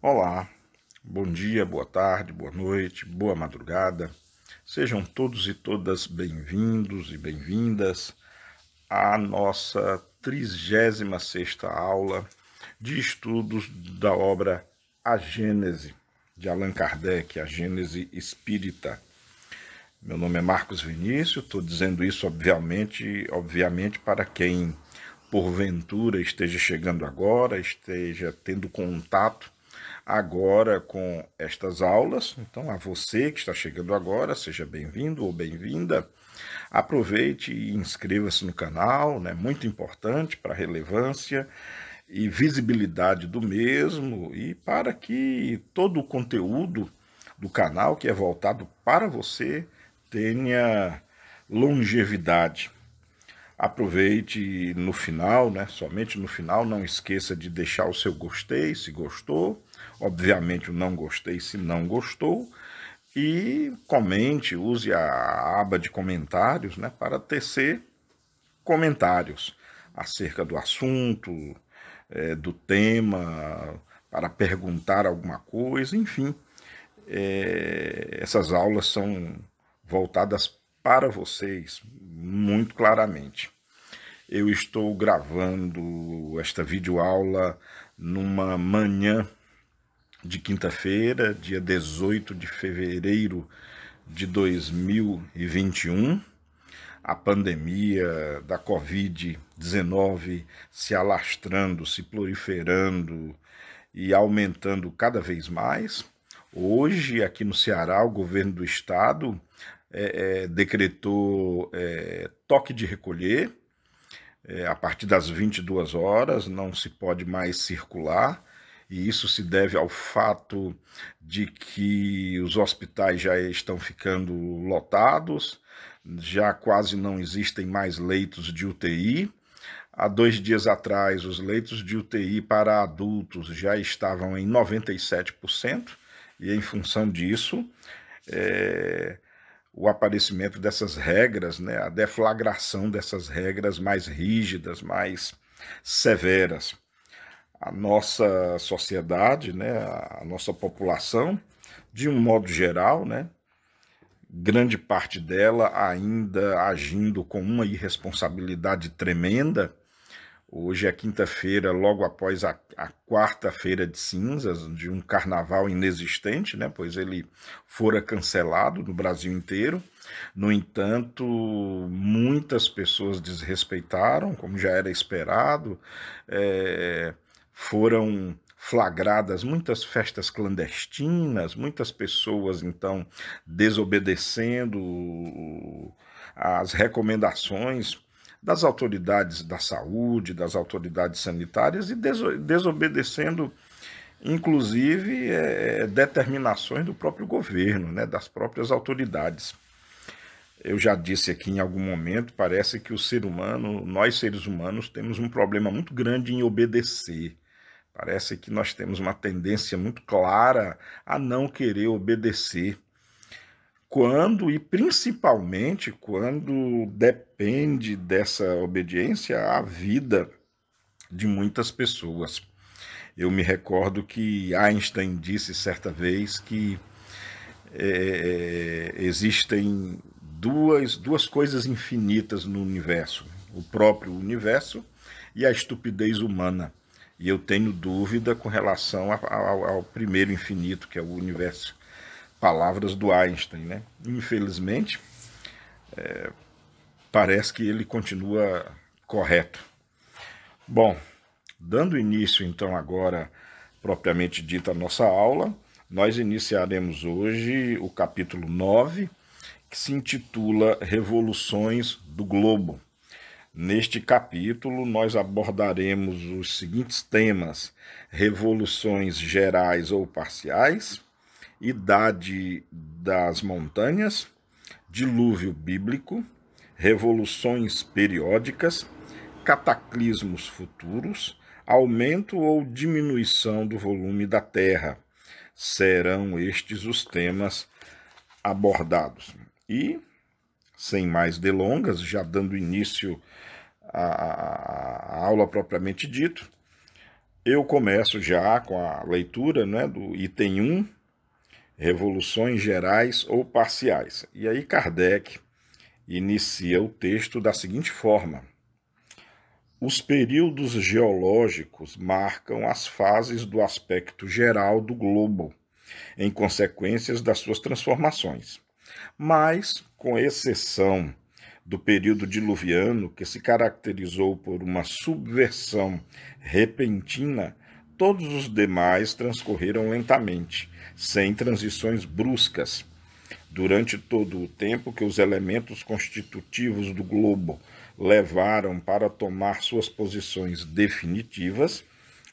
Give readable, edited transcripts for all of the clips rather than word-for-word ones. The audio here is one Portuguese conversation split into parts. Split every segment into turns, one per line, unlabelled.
Olá, bom dia, boa tarde, boa noite, boa madrugada. Sejam todos e todas bem-vindos e bem-vindas à nossa 36ª aula de estudos da obra A Gênese, de Allan Kardec, a Gênese Espírita. Meu nome é Marcos Vinícius, estou dizendo isso obviamente para quem porventura esteja chegando agora, esteja tendo contato agora com estas aulas. Então, a você que está chegando agora, seja bem-vindo ou bem-vinda. Aproveite e inscreva-se no canal, né? Muito importante para a relevância e visibilidade do mesmo e para que todo o conteúdo do canal que é voltado para você tenha longevidade. Aproveite no final, né? Somente no final, não esqueça de deixar o seu gostei, se gostou, obviamente o não gostei, se não gostou, e comente, use a aba de comentários, né, para tecer comentários acerca do assunto, do tema, para perguntar alguma coisa, enfim. Essas aulas são voltadas para vocês muito claramente. Eu estou gravando esta videoaula numa manhã de quinta-feira, dia 18 de fevereiro de 2021. A pandemia da Covid-19 se alastrando, se proliferando e aumentando cada vez mais. Hoje, aqui no Ceará, o governo do estado decretou toque de recolher. A partir das 22 horas não se pode mais circular, e isso se deve ao fato de que os hospitais já estão ficando lotados, já quase não existem mais leitos de UTI. Há 2 dias atrás, os leitos de UTI para adultos já estavam em 97%, e em função disso, o aparecimento dessas regras, né, a deflagração dessas regras mais rígidas, mais severas. A nossa sociedade, né, a nossa população, de um modo geral, né, grande parte dela ainda agindo com uma irresponsabilidade tremenda. Hoje é quinta-feira, logo após a quarta-feira de cinzas, de um carnaval inexistente, né, pois ele fora cancelado no Brasil inteiro. No entanto, muitas pessoas desrespeitaram, como já era esperado, foram flagradas muitas festas clandestinas, muitas pessoas, então, desobedecendo as recomendações das autoridades da saúde, das autoridades sanitárias e desobedecendo, inclusive, determinações do próprio governo, né, das próprias autoridades. Eu já disse aqui em algum momento, parece que o ser humano, nós seres humanos, temos um problema muito grande em obedecer. Parece que nós temos uma tendência muito clara a não querer obedecer. Quando, e principalmente quando depende dessa obediência a vida de muitas pessoas. Eu me recordo que Einstein disse certa vez que existem duas coisas infinitas no universo: o próprio universo e a estupidez humana. E eu tenho dúvida com relação ao primeiro infinito, que é o universo. Palavras do Einstein, né? Infelizmente, parece que ele continua correto. Bom, dando início então agora, propriamente dita, a nossa aula, nós iniciaremos hoje o capítulo 9, que se intitula Revoluções do Globo. Neste capítulo, nós abordaremos os seguintes temas: revoluções gerais ou parciais, idade das montanhas, dilúvio bíblico, revoluções periódicas, cataclismos futuros, aumento ou diminuição do volume da Terra. Serão estes os temas abordados. E, sem mais delongas, já dando início à aula propriamente dito, Eu começo já com a leitura, né, do item 1, revoluções gerais ou parciais. E aí Kardec inicia o texto da seguinte forma: os períodos geológicos marcam as fases do aspecto geral do globo, em consequências das suas transformações. Mas, com exceção do período diluviano, que se caracterizou por uma subversão repentina, todos os demais transcorreram lentamente, sem transições bruscas. Durante todo o tempo que os elementos constitutivos do globo levaram para tomar suas posições definitivas,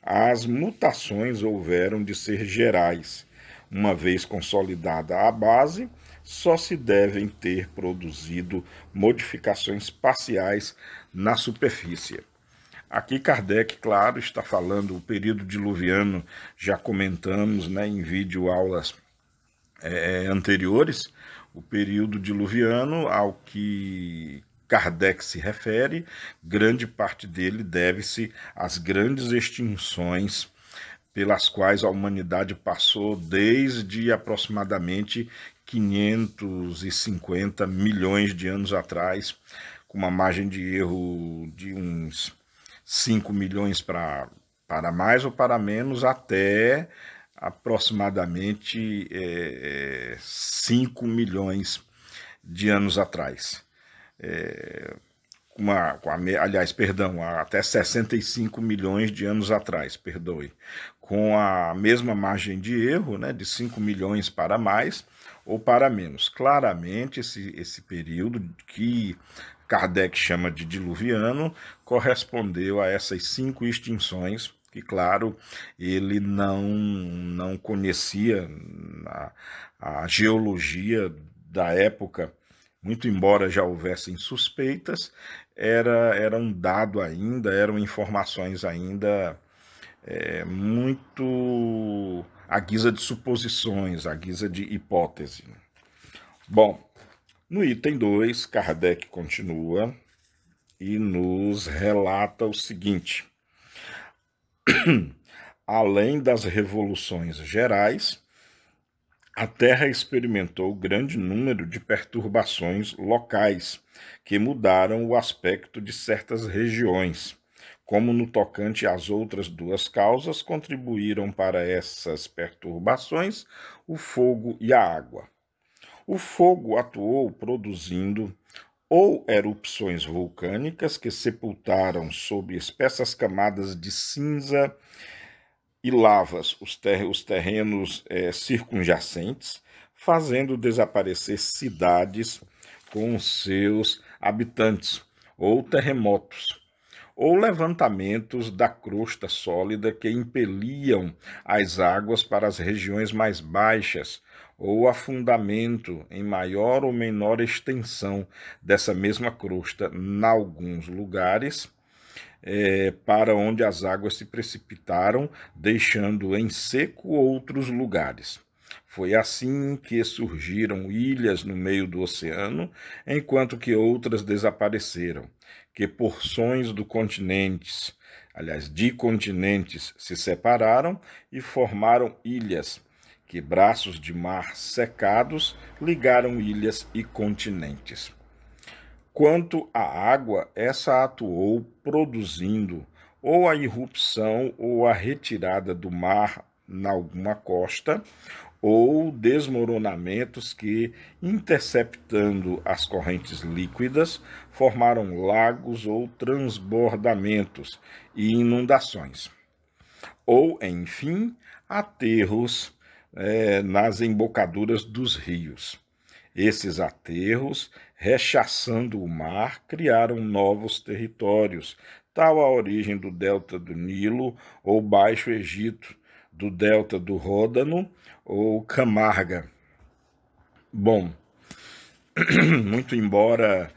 as mutações houveram de ser gerais. Uma vez consolidada a base, só se devem ter produzido modificações parciais na superfície. Aqui Kardec, claro, está falando o período diluviano, já comentamos, né, em vídeo aulas anteriores, o período diluviano ao que Kardec se refere, grande parte dele deve-se às grandes extinções pelas quais a humanidade passou desde aproximadamente 550 milhões de anos atrás, com uma margem de erro de uns 5 milhões para mais ou para menos, até aproximadamente 5 milhões de anos atrás. Até 65 milhões de anos atrás, perdoe, com a mesma margem de erro, né, de 5 milhões para mais ou para menos. Claramente, esse período que Kardec chama de diluviano correspondeu a essas 5 extinções, que, claro, ele não conhecia a geologia da época, muito embora já houvessem suspeitas, era um dado ainda, eram informações ainda muito à guisa de suposições, à guisa de hipótese. Bom, no item 2, Kardec continua e nos relata o seguinte: além das revoluções gerais, a Terra experimentou grande número de perturbações locais que mudaram o aspecto de certas regiões. Como no tocante às outras duas causas, contribuíram para essas perturbações o fogo e a água. O fogo atuou produzindo ou erupções vulcânicas que sepultaram sob espessas camadas de cinza e lavas os terrenos circunjacentes, fazendo desaparecer cidades com seus habitantes, ou terremotos, ou levantamentos da crosta sólida que impeliam as águas para as regiões mais baixas, ou afundamento em maior ou menor extensão dessa mesma crosta em alguns lugares, para onde as águas se precipitaram, deixando em seco outros lugares. Foi assim que surgiram ilhas no meio do oceano, enquanto que outras desapareceram, que porções de continentes se separaram e formaram ilhas, que braços de mar secados ligaram ilhas e continentes. Quanto à água, essa atuou produzindo ou a irrupção ou a retirada do mar em alguma costa, ou desmoronamentos que, interceptando as correntes líquidas, formaram lagos ou transbordamentos e inundações. Ou, enfim, aterros nas embocaduras dos rios. Esses aterros, rechaçando o mar, criaram novos territórios, tal a origem do delta do Nilo ou Baixo Egito, do delta do Ródano ou Camarga. Bom, muito embora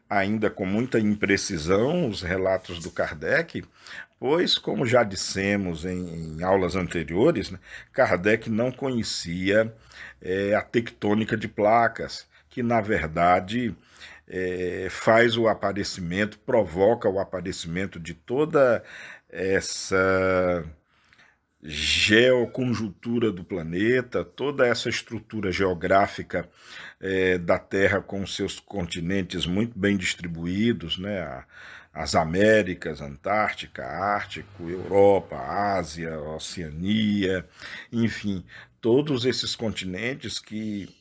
ainda com muita imprecisão os relatos do Kardec, pois, como já dissemos em aulas anteriores, né, Kardec não conhecia a tectônica de placas, que na verdade provoca o aparecimento de toda essa geoconjuntura do planeta, toda essa estrutura geográfica da Terra com seus continentes muito bem distribuídos, né? As Américas, Antártica, Ártico, Europa, Ásia, Oceania, enfim, todos esses continentes que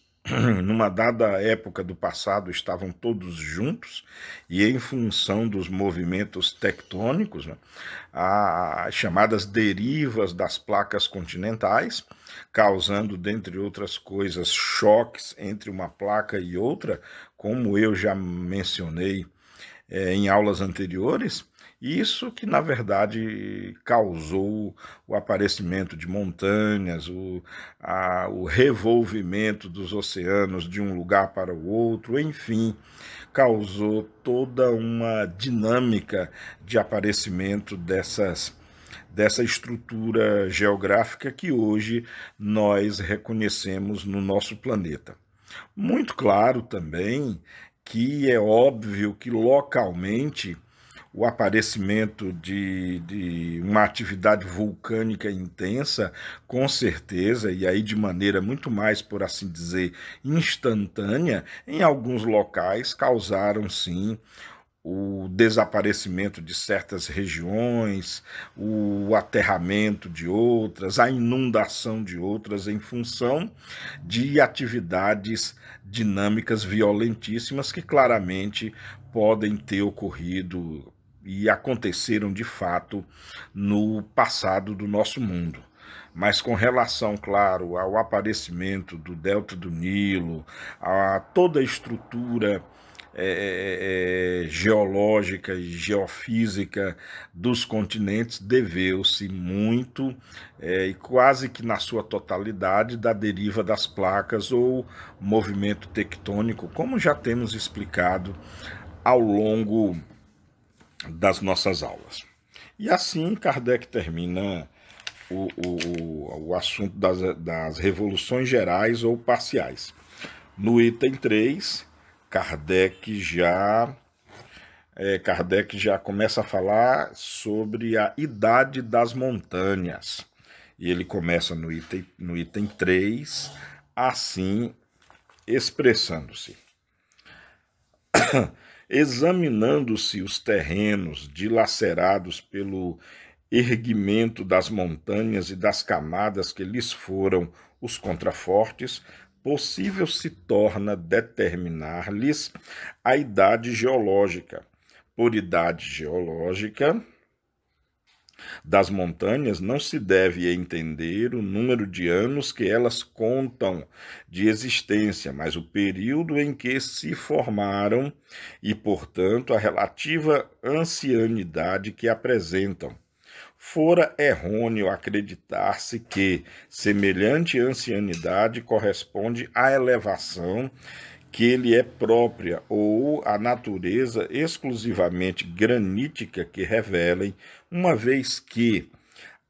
numa dada época do passado estavam todos juntos e em função dos movimentos tectônicos, né, as chamadas derivas das placas continentais, causando, dentre outras coisas, choques entre uma placa e outra, como eu já mencionei em aulas anteriores, isso que, na verdade, causou o aparecimento de montanhas, o revolvimento dos oceanos de um lugar para o outro, enfim, causou toda uma dinâmica de aparecimento dessa estrutura geográfica que hoje nós reconhecemos no nosso planeta. Muito claro também que é óbvio que localmente o aparecimento de uma atividade vulcânica intensa, com certeza, e aí de maneira muito mais, por assim dizer, instantânea, em alguns locais causaram sim o desaparecimento de certas regiões, o aterramento de outras, a inundação de outras em função de atividades dinâmicas violentíssimas que claramente podem ter ocorrido e aconteceram de fato no passado do nosso mundo. Mas com relação, claro, ao aparecimento do Delta do Nilo, a toda a estrutura geológica e geofísica dos continentes deveu-se muito e quase que na sua totalidade da deriva das placas ou movimento tectônico, como já temos explicado ao longo das nossas aulas. E assim Kardec termina o assunto das revoluções gerais ou parciais. No item 3, Kardec já começa a falar sobre a idade das montanhas. E ele começa no item 3, assim expressando-se. Examinando-se os terrenos dilacerados pelo erguimento das montanhas e das camadas que lhes foram os contrafortes, possível se torna determinar-lhes a idade geológica. Por idade geológica das montanhas não se deve entender o número de anos que elas contam de existência, mas o período em que se formaram e, portanto, a relativa ancianidade que apresentam. Fora errôneo acreditar-se que semelhante ancianidade corresponde à elevação que lhe é própria ou à natureza exclusivamente granítica que revelem, uma vez que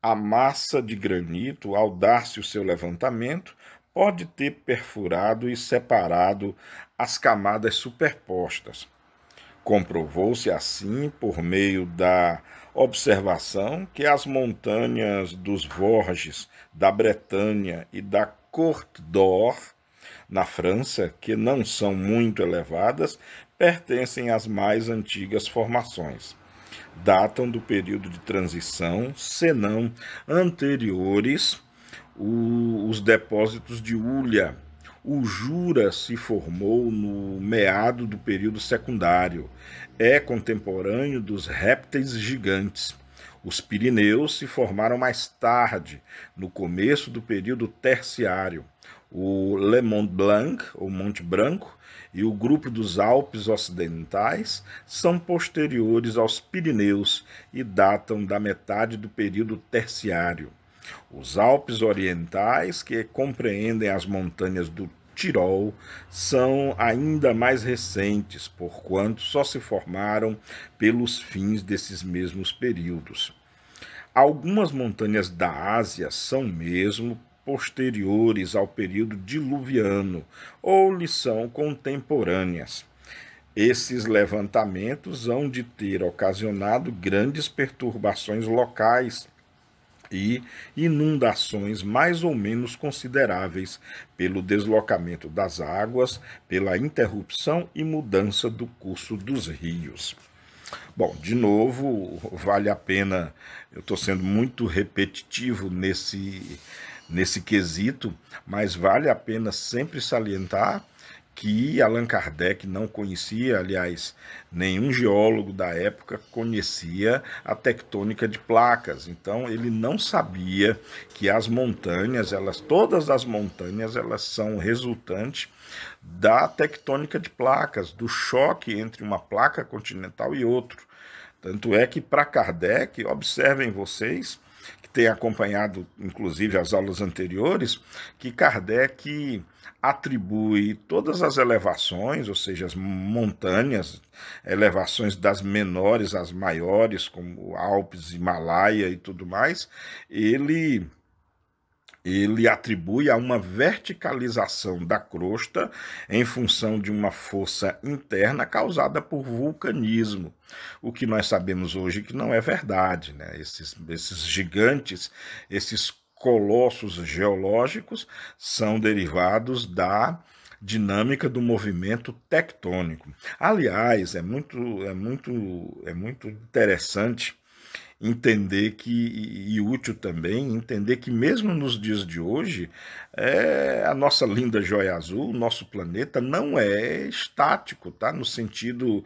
a massa de granito, ao dar-se o seu levantamento, pode ter perfurado e separado as camadas superpostas. Comprovou-se assim, por meio da observação, que as montanhas dos Vosges, da Bretanha e da Côte d'Or, na França, que não são muito elevadas, pertencem às mais antigas formações. Datam do período de transição, senão anteriores, os depósitos de hulha. O Jura se formou no meado do período secundário. É contemporâneo dos répteis gigantes. Os Pirineus se formaram mais tarde, no começo do período terciário. O Le Mont Blanc, ou Monte Branco, e o grupo dos Alpes Ocidentais são posteriores aos Pirineus e datam da metade do período terciário. Os Alpes Orientais, que compreendem as montanhas do Tirol, são ainda mais recentes, porquanto só se formaram pelos fins desses mesmos períodos. Algumas montanhas da Ásia são mesmo posteriores ao período diluviano ou lhe são contemporâneas. Esses levantamentos hão de ter ocasionado grandes perturbações locais e inundações mais ou menos consideráveis pelo deslocamento das águas, pela interrupção e mudança do curso dos rios. Bom, de novo, vale a pena, eu estou sendo muito repetitivo nesse quesito, mas vale a pena sempre salientar que Allan Kardec não conhecia, aliás, nenhum geólogo da época conhecia a tectônica de placas. Então ele não sabia que as montanhas, todas as montanhas, elas são resultantes da tectônica de placas, do choque entre uma placa continental e outra. Tanto é que para Kardec, observem vocês, que têm acompanhado inclusive as aulas anteriores, que Kardec atribui todas as elevações, ou seja, as montanhas, elevações das menores às maiores, como Alpes, Himalaia e tudo mais, ele atribui a uma verticalização da crosta em função de uma força interna causada por vulcanismo. O que nós sabemos hoje que não é verdade, né? Esses gigantes, esses colossos geológicos são derivados da dinâmica do movimento tectônico. Aliás, é muito interessante entender e útil também entender que mesmo nos dias de hoje, a nossa linda joia azul, nosso planeta não é estático, tá? No sentido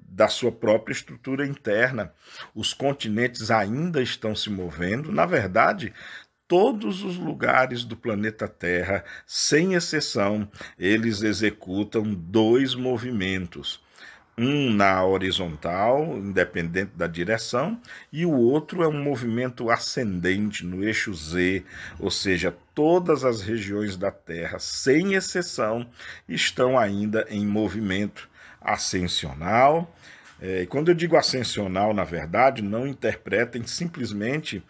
da sua própria estrutura interna. Os continentes ainda estão se movendo. Na verdade, todos os lugares do planeta Terra, sem exceção, eles executam dois movimentos. Um na horizontal, independente da direção, e o outro é um movimento ascendente no eixo Z, ou seja, todas as regiões da Terra, sem exceção, estão ainda em movimento ascensional. Quando eu digo ascensional, na verdade, não interpretem simplesmente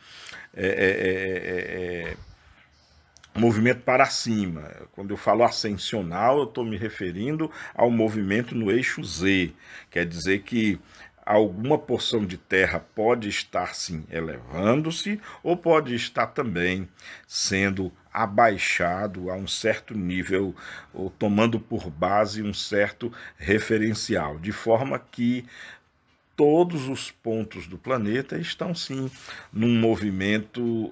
movimento para cima. Quando eu falo ascensional, eu estou me referindo ao movimento no eixo Z. Quer dizer que alguma porção de terra pode estar, sim, elevando-se, ou pode estar também sendo abaixado a um certo nível, ou tomando por base um certo referencial, de forma que todos os pontos do planeta estão sim num movimento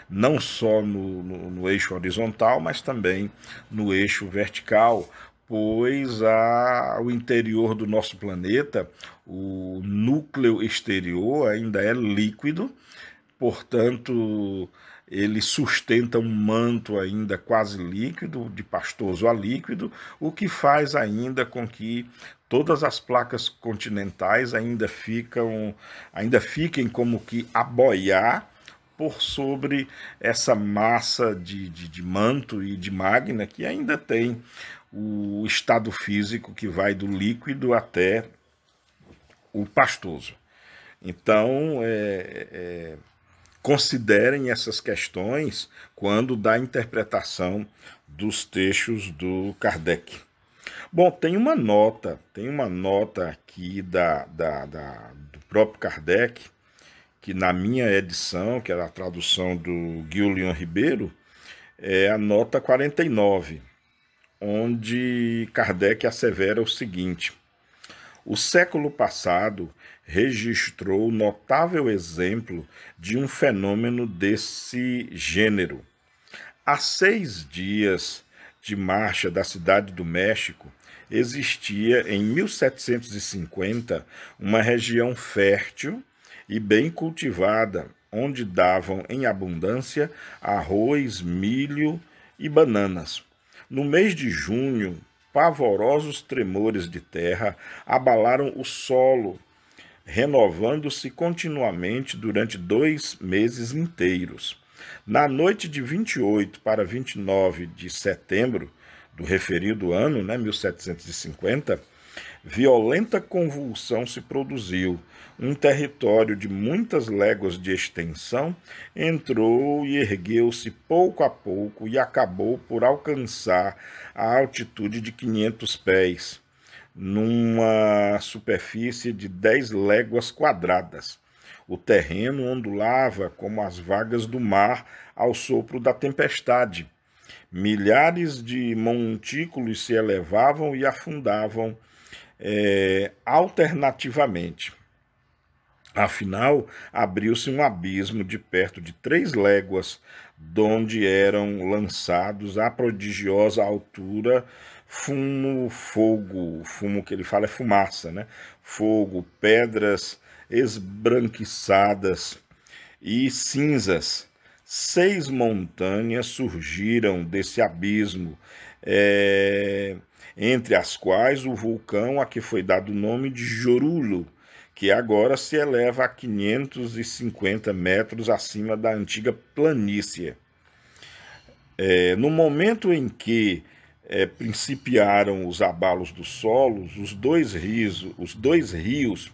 não só no eixo horizontal, mas também no eixo vertical, pois o interior do nosso planeta, o núcleo exterior ainda é líquido, portanto ele sustenta um manto ainda quase líquido, de pastoso a líquido, o que faz ainda com que todas as placas continentais ainda fiquem como que a boiar por sobre essa massa de manto e de magma que ainda tem o estado físico que vai do líquido até o pastoso. Então, considerem essas questões quando da interpretação dos textos do Kardec. Bom, tem uma nota aqui do próprio Kardec, que na minha edição, que era a tradução do Guilherme Ribeiro, é a nota 49, onde Kardec assevera o seguinte: o século passado registrou notável exemplo de um fenômeno desse gênero. Há 6 dias de marcha da Cidade do México, existia em 1750 uma região fértil e bem cultivada, onde davam em abundância arroz, milho e bananas. No mês de junho, pavorosos tremores de terra abalaram o solo, renovando-se continuamente durante 2 meses inteiros. Na noite de 28 para 29 de setembro do referido ano, 1750, violenta convulsão se produziu. Um território de muitas léguas de extensão entrou e ergueu-se pouco a pouco e acabou por alcançar a altitude de 500 pés, numa superfície de 10 léguas quadradas. O terreno ondulava como as vagas do mar ao sopro da tempestade. Milhares de montículos se elevavam e afundavam alternativamente. Afinal, abriu-se um abismo de perto de 3 léguas, donde eram lançados à prodigiosa altura fumo que ele fala é fumaça, né? Fogo, pedras esbranquiçadas e cinzas. 6 montanhas surgiram desse abismo, entre as quais o vulcão a que foi dado o nome de Jorullo, que agora se eleva a 550 metros acima da antiga planície. No momento em que principiaram os abalos dos solos, os dois rios,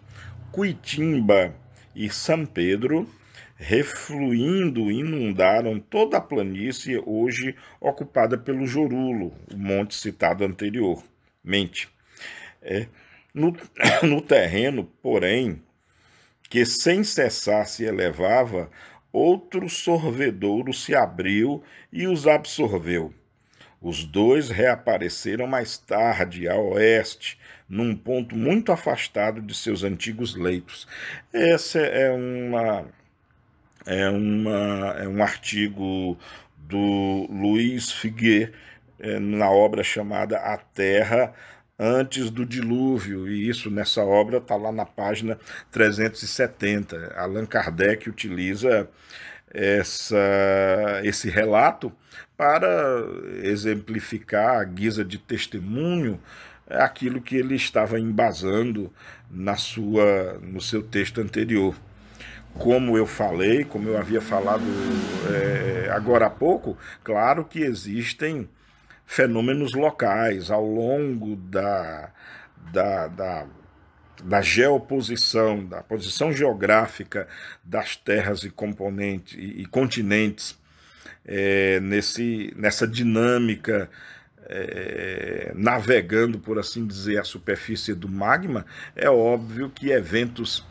Cuitimba e São Pedro, refluindo, inundaram toda a planície hoje ocupada pelo Jorullo, o monte citado anteriormente. No terreno, porém, que sem cessar se elevava, outro sorvedouro se abriu e os absorveu. Os 2 reapareceram mais tarde, a oeste, num ponto muito afastado de seus antigos leitos. Esse é um artigo do Luiz Figuier, na obra chamada A Terra Antes do Dilúvio, e isso nessa obra está lá na página 370. Allan Kardec utiliza esse relato para exemplificar, à guisa de testemunho, aquilo que ele estava embasando no seu texto anterior. Como eu falei, como eu havia falado agora há pouco, claro que existem fenômenos locais ao longo da geoposição, da posição geográfica das terras e continentes, nessa dinâmica, navegando, por assim dizer, a superfície do magma. É óbvio que eventos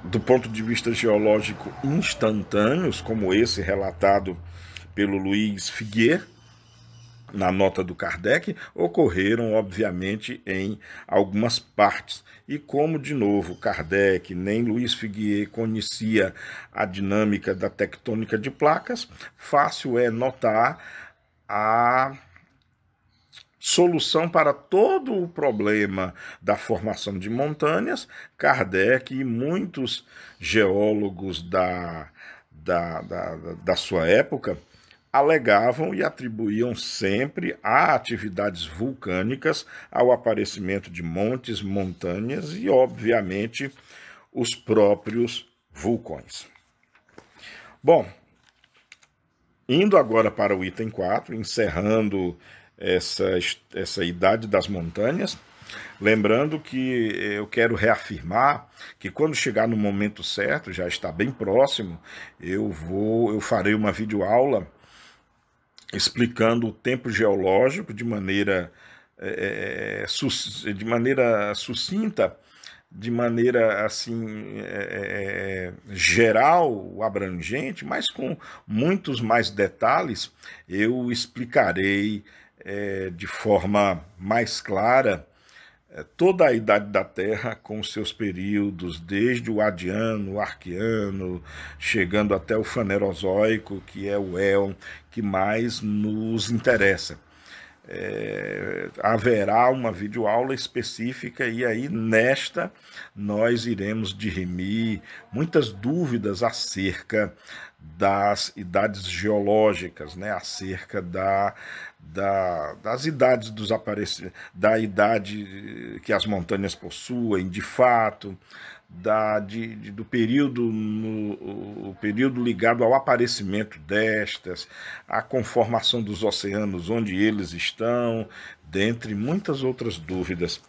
do ponto de vista geológico instantâneos, como esse relatado pelo Luiz Figuier, na nota do Kardec, ocorreram, obviamente, em algumas partes. E como, de novo, Kardec nem Luiz Figuier conhecia a dinâmica da tectônica de placas, fácil é notar a solução para todo o problema da formação de montanhas. Kardec e muitos geólogos da sua época alegavam e atribuíam sempre a atividades vulcânicas ao aparecimento de montes, montanhas e, obviamente, os próprios vulcões. Bom, indo agora para o item 4, encerrando essa idade das montanhas, lembrando que eu quero reafirmar que quando chegar no momento certo, já está bem próximo, eu farei uma videoaula explicando o tempo geológico de maneira sucinta, de maneira assim geral, abrangente, mas com muitos mais detalhes. Eu explicarei de forma mais clara toda a idade da Terra com os seus períodos, desde o Adiano, o Arqueano, chegando até o Fanerozoico, que é o éon que mais nos interessa. Haverá uma videoaula específica e aí nesta nós iremos dirimir muitas dúvidas acerca das idades geológicas, né? Acerca das idades dos aparecimentos, da idade que as montanhas possuem de fato, do período, o período ligado ao aparecimento destas, a conformação dos oceanos, onde eles estão, dentre muitas outras dúvidas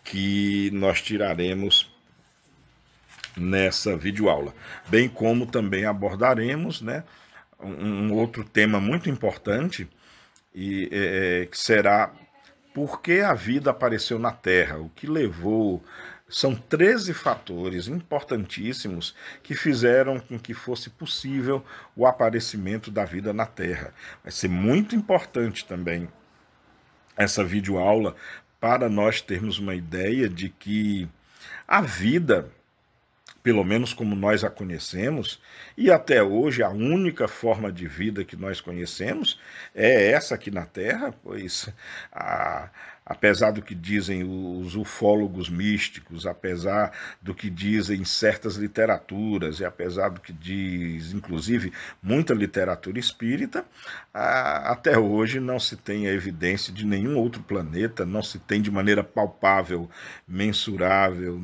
que nós tiraremos nessa videoaula. Bem como também abordaremos, né, um outro tema muito importante, que será por que a vida apareceu na Terra, o que levou São 13 fatores importantíssimos que fizeram com que fosse possível o aparecimento da vida na Terra. Vai ser muito importante também essa videoaula para nós termos uma ideia de que a vida, pelo menos como nós a conhecemos, e até hoje a única forma de vida que nós conhecemos é essa aqui na Terra, pois apesar do que dizem os ufólogos místicos, apesar do que dizem certas literaturas, e apesar do que diz, inclusive, muita literatura espírita, até hoje não se tem a evidência de nenhum outro planeta, não se tem de maneira palpável, mensurável,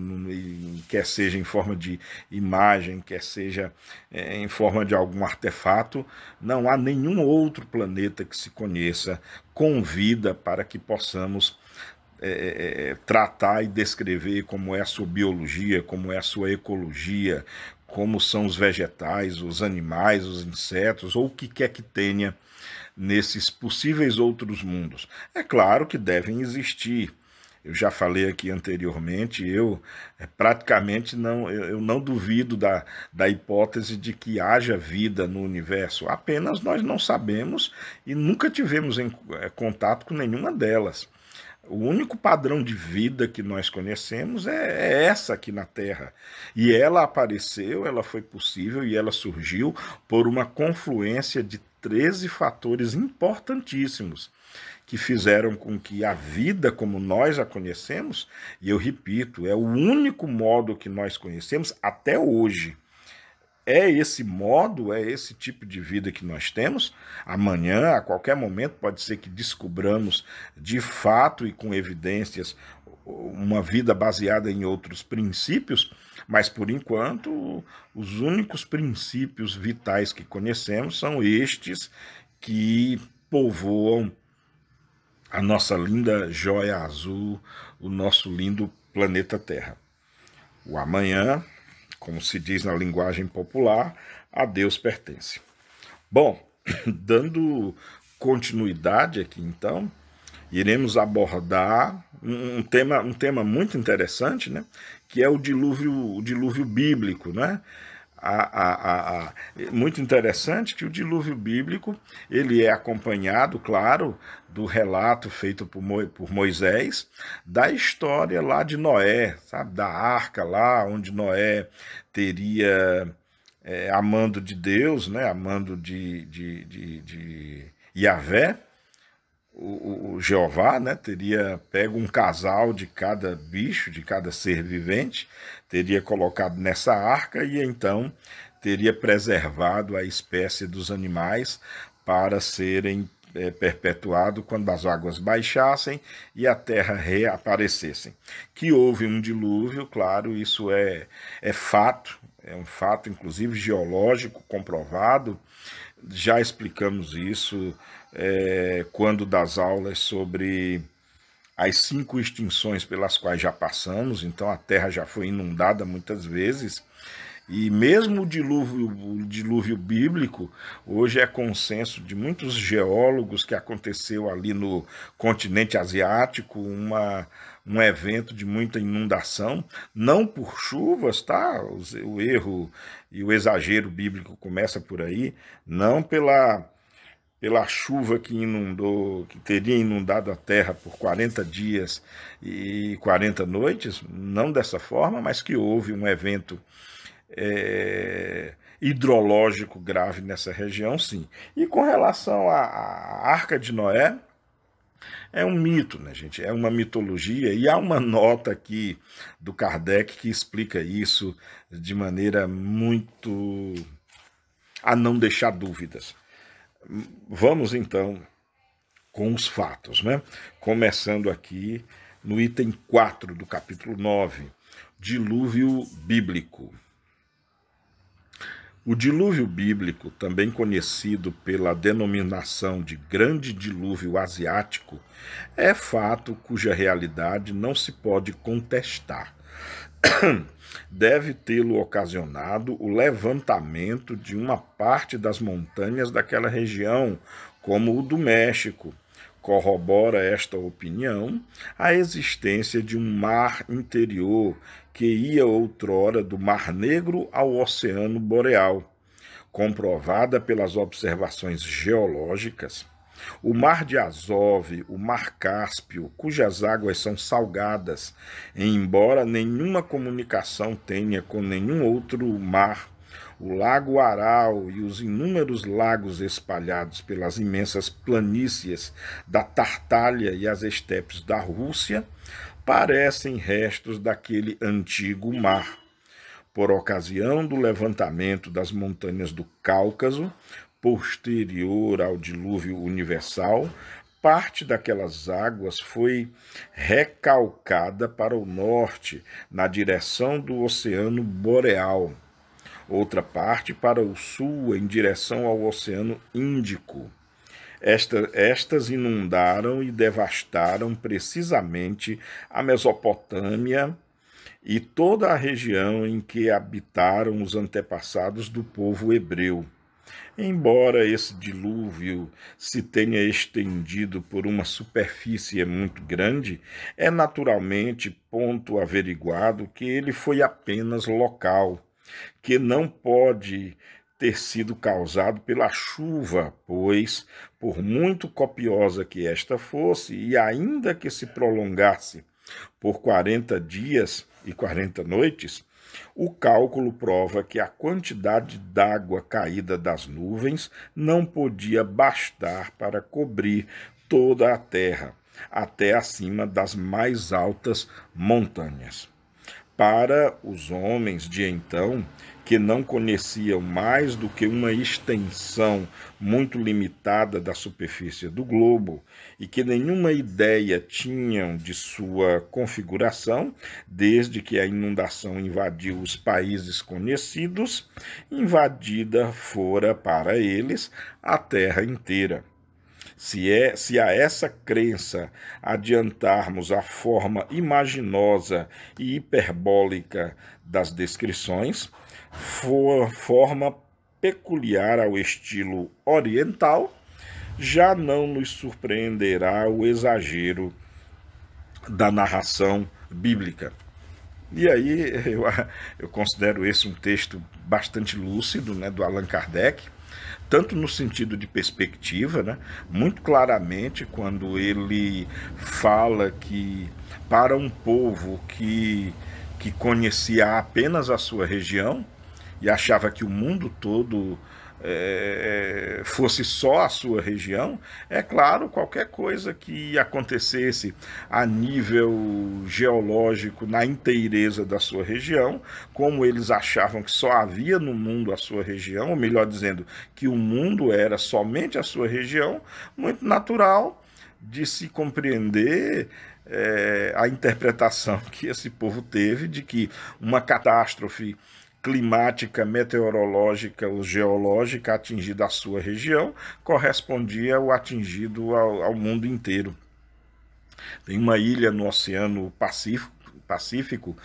quer seja em forma de imagem, quer seja em forma de algum artefato, não há nenhum outro planeta que se conheça com vida para que possamos tratar e descrever como é a sua biologia, como é a sua ecologia, como são os vegetais, os animais, os insetos, ou o que quer que tenha nesses possíveis outros mundos. É claro que devem existir. Eu já falei aqui anteriormente, eu praticamente eu não duvido da hipótese de que haja vida no universo, apenas nós não sabemos e nunca tivemos contato com nenhuma delas. O único padrão de vida que nós conhecemos é essa aqui na Terra. E ela apareceu, ela foi possível e ela surgiu por uma confluência de 13 fatores importantíssimos que fizeram com que a vida como nós a conhecemos, e eu repito, é o único modo que nós conhecemos até hoje. É esse modo, é esse tipo de vida que nós temos. Amanhã, a qualquer momento, pode ser que descobramos de fato e com evidências uma vida baseada em outros princípios, mas por enquanto os únicos princípios vitais que conhecemos são estes que povoam a nossa linda joia azul, o nosso lindo planeta Terra. O amanhã, como se diz na linguagem popular, a Deus pertence. Bom, dando continuidade aqui então, iremos abordar um tema muito interessante, né? Que é o dilúvio bíblico, né? Muito interessante que o dilúvio bíblico ele é acompanhado, claro, do relato feito por Moisés, da história lá de Noé, sabe, da arca lá, onde Noé teria, amando de Deus, né, amando de Yahvé, o Jeová, né, teria pego um casal de cada bicho, de cada ser vivente, teria colocado nessa arca e então teria preservado a espécie dos animais para serem perpetuados quando as águas baixassem e a terra reaparecessem. Que houve um dilúvio, claro, isso é fato, é um fato inclusive geológico comprovado. Já explicamos isso quando das aulas sobre as 5 extinções pelas quais já passamos, então a Terra já foi inundada muitas vezes, e mesmo o dilúvio bíblico, hoje é consenso de muitos geólogos que aconteceu ali no continente asiático, um evento de muita inundação, não por chuvas, tá? O erro e o exagero bíblico começa por aí, não pela chuva que inundou, que teria inundado a terra por 40 dias e 40 noites, não dessa forma, mas que houve um evento hidrológico grave nessa região, sim. E com relação à Arca de Noé, é um mito, né, gente? É uma mitologia, e há uma nota aqui do Kardec que explica isso de maneira muito a não deixar dúvidas. Vamos então com os fatos, né? Começando aqui no item 4 do capítulo 9, dilúvio bíblico. O dilúvio bíblico, também conhecido pela denominação de Grande Dilúvio Asiático, é fato cuja realidade não se pode contestar. Deve tê-lo ocasionado o levantamento de uma parte das montanhas daquela região, como o do México, Corrobora esta opinião a existência de um mar interior que ia outrora do Mar Negro ao Oceano Boreal, comprovada pelas observações geológicas. O Mar de Azov, o Mar Cáspio, cujas águas são salgadas, embora nenhuma comunicação tenha com nenhum outro mar, o Lago Aral e os inúmeros lagos espalhados pelas imensas planícies da Tartália e as estepes da Rússia, parecem restos daquele antigo mar. Por ocasião do levantamento das montanhas do Cáucaso, posterior ao dilúvio universal, parte daquelas águas foi recalcada para o norte, na direção do Oceano Boreal. Outra parte para o sul, em direção ao Oceano Índico. Estas inundaram e devastaram precisamente a Mesopotâmia e toda a região em que habitaram os antepassados do povo hebreu. Embora esse dilúvio se tenha estendido por uma superfície muito grande, é naturalmente ponto averiguado que ele foi apenas local, que não pode ter sido causado pela chuva, pois, por muito copiosa que esta fosse, e ainda que se prolongasse por 40 dias e 40 noites, o cálculo prova que a quantidade d'água caída das nuvens não podia bastar para cobrir toda a terra, até acima das mais altas montanhas. Para os homens de então, que não conheciam mais do que uma extensão muito limitada da superfície do globo e que nenhuma ideia tinham de sua configuração, desde que a inundação invadiu os países conhecidos, invadida fora para eles a terra inteira. Se a essa crença adiantarmos a forma imaginosa e hiperbólica das descrições, forma peculiar ao estilo oriental, já não nos surpreenderá o exagero da narração bíblica. E aí eu considero esse um texto bastante lúcido, né, do Allan Kardec, tanto no sentido de perspectiva, né, muito claramente quando ele fala que para um povo que conhecia apenas a sua região e achava que o mundo todo fosse só a sua região, é claro, qualquer coisa que acontecesse a nível geológico na inteireza da sua região, como eles achavam que só havia no mundo a sua região, ou melhor dizendo, que o mundo era somente a sua região, muito natural de se compreender a interpretação que esse povo teve de que uma catástrofe climática, meteorológica ou geológica atingida à sua região correspondia ao atingido ao mundo inteiro. Tem uma ilha no Oceano Pacífico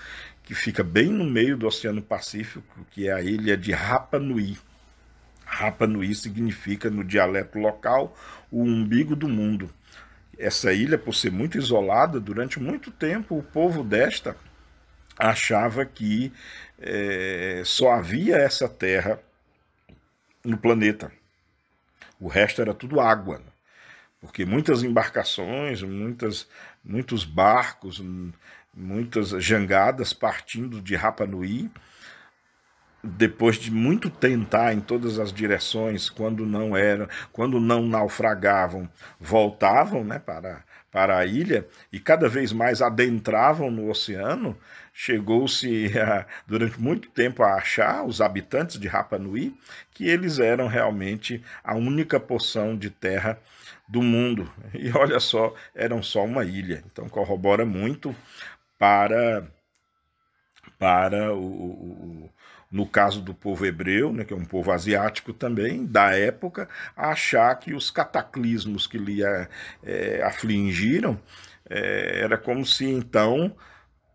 que fica bem no meio do Oceano Pacífico, que é a ilha de Rapa Nui. Rapa Nui significa, no dialeto local, o umbigo do mundo. Essa ilha, por ser muito isolada, durante muito tempo o povo desta achava que só havia essa terra no planeta. O resto era tudo água, porque muitas embarcações, muitos barcos, muitas jangadas partindo de Rapa Nui, depois de muito tentar em todas as direções, quando não naufragavam, voltavam, né, para a ilha e cada vez mais adentravam no oceano. Chegou-se durante muito tempo a achar, os habitantes de Rapa Nui, que eles eram realmente a única porção de terra do mundo. E olha só, eram só uma ilha. Então corrobora muito para no caso do povo hebreu, né, que é um povo asiático também, da época, achar que os cataclismos que lhe afligiram era como se então,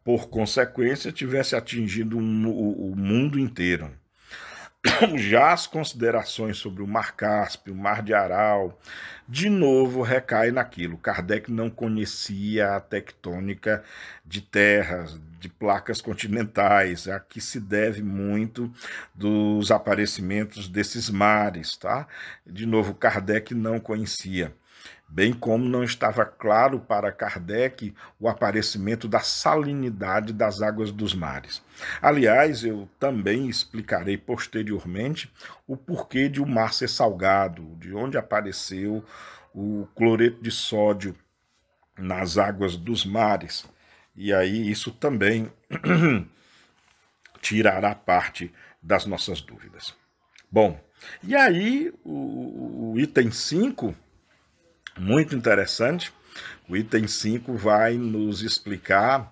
por consequência, tivesse atingido o mundo inteiro. Já as considerações sobre o Mar Cáspio, o Mar de Aral, de novo recai naquilo. Kardec não conhecia a tectônica de terras, de placas continentais, a que se deve muito dos aparecimentos desses mares, tá? De novo, Kardec não conhecia. Bem como não estava claro para Kardec o aparecimento da salinidade das águas dos mares. Aliás, eu também explicarei posteriormente o porquê de o mar ser salgado, de onde apareceu o cloreto de sódio nas águas dos mares. E aí isso também tirará parte das nossas dúvidas. Bom, e aí o item 5, muito interessante. O item 5 vai nos explicar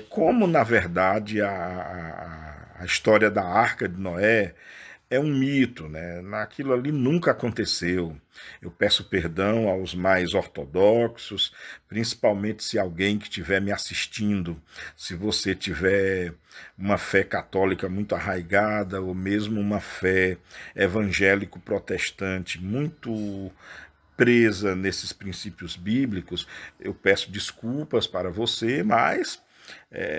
como, na verdade, a história da Arca de Noé é um mito, né? Aquilo ali nunca aconteceu. Eu peço perdão aos mais ortodoxos, principalmente se alguém que estiver me assistindo, se você tiver uma fé católica muito arraigada, ou mesmo uma fé evangélico-protestante muito presa nesses princípios bíblicos, eu peço desculpas para você, mas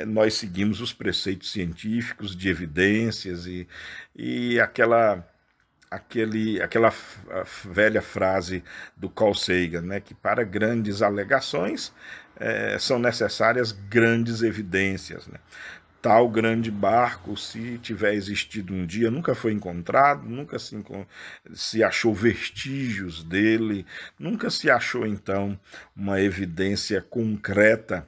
nós seguimos os preceitos científicos de evidências e aquela velha frase do Carl Sagan, né, que para grandes alegações são necessárias grandes evidências, né? Tal grande barco, se tiver existido um dia, nunca foi encontrado, nunca se achou vestígios dele, nunca se achou, então, uma evidência concreta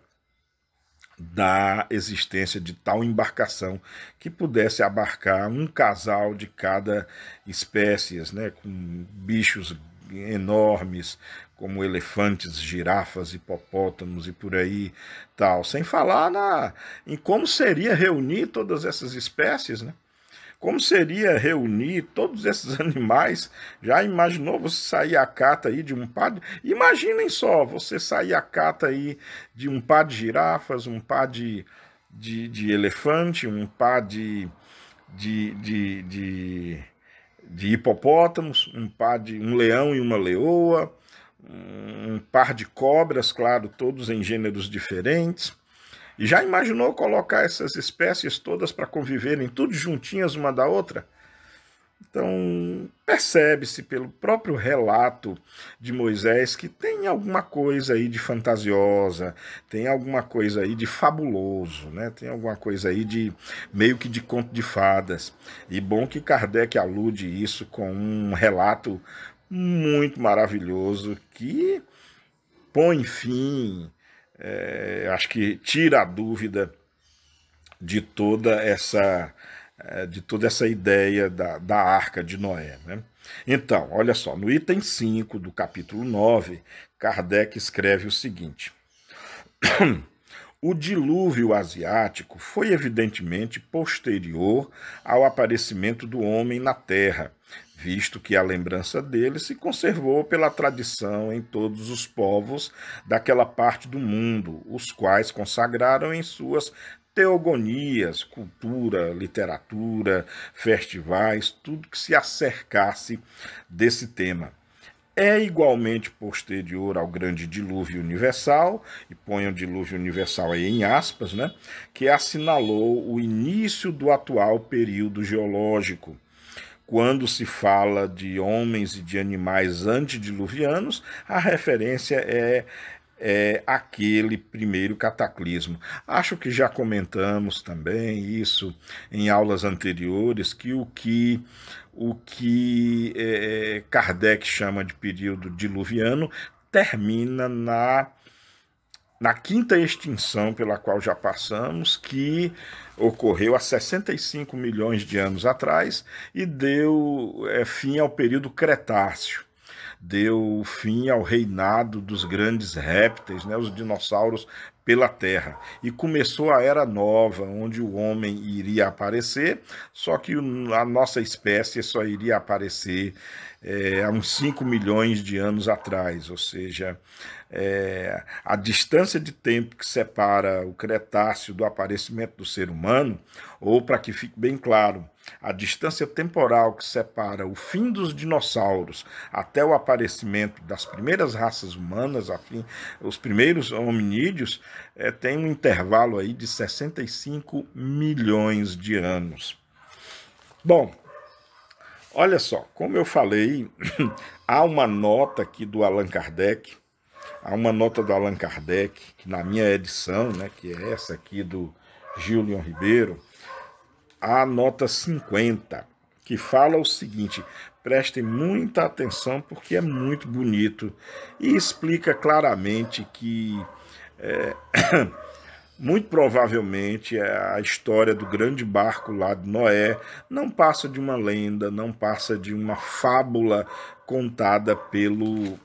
da existência de tal embarcação que pudesse abarcar um casal de cada espécie, né, com bichos enormes, como elefantes, girafas, hipopótamos e por aí tal, sem falar em como seria reunir todas essas espécies, né? Como seria reunir todos esses animais? Já imaginou você sair a cata aí de um par de... Imaginem só, você sair a cata aí de um par de girafas, um par de elefante, um par de hipopótamos, um leão e uma leoa, um par de cobras, claro, todos em gêneros diferentes. E já imaginou colocar essas espécies todas para conviverem tudo juntinhas uma da outra? Então, percebe-se pelo próprio relato de Moisés que tem alguma coisa aí de fantasiosa, tem alguma coisa aí de fabuloso, né? Tem alguma coisa aí de meio que de conto de fadas. E bom que Kardec alude isso com um relato muito maravilhoso que põe fim, acho que tira a dúvida de toda essa ideia da Arca de Noé, né? Então, olha só, no item 5 do capítulo 9, Kardec escreve o seguinte: o dilúvio asiático foi evidentemente posterior ao aparecimento do homem na Terra, visto que a lembrança dele se conservou pela tradição em todos os povos daquela parte do mundo, os quais consagraram em suas teogonias, cultura, literatura, festivais, tudo que se acercasse desse tema. É igualmente posterior ao grande dilúvio universal, e põe o dilúvio universal aí em aspas, né, que assinalou o início do atual período geológico. Quando se fala de homens e de animais antediluvianos, a referência é aquele primeiro cataclismo. Acho que já comentamos também isso em aulas anteriores, que o que Kardec chama de período diluviano termina na quinta extinção pela qual já passamos, que ocorreu há 65 milhões de anos atrás e deu fim ao período Cretáceo. Deu fim ao reinado dos grandes répteis, né, os dinossauros, pela Terra. E começou a Era Nova, onde o homem iria aparecer, só que a nossa espécie só iria aparecer há uns 5 milhões de anos atrás, ou seja, a distância de tempo que separa o Cretáceo do aparecimento do ser humano, ou, para que fique bem claro, a distância temporal que separa o fim dos dinossauros até o aparecimento das primeiras raças humanas, os primeiros hominídeos, tem um intervalo aí de 65 milhões de anos. Bom, olha só, como eu falei, há uma nota aqui do Allan Kardec, que na minha edição, né, que é essa aqui do Gillian Ribeiro, a nota 50, que fala o seguinte, prestem muita atenção porque é muito bonito e explica claramente que muito provavelmente a história do grande barco lá de Noé não passa de uma lenda, não passa de uma fábula contada pelo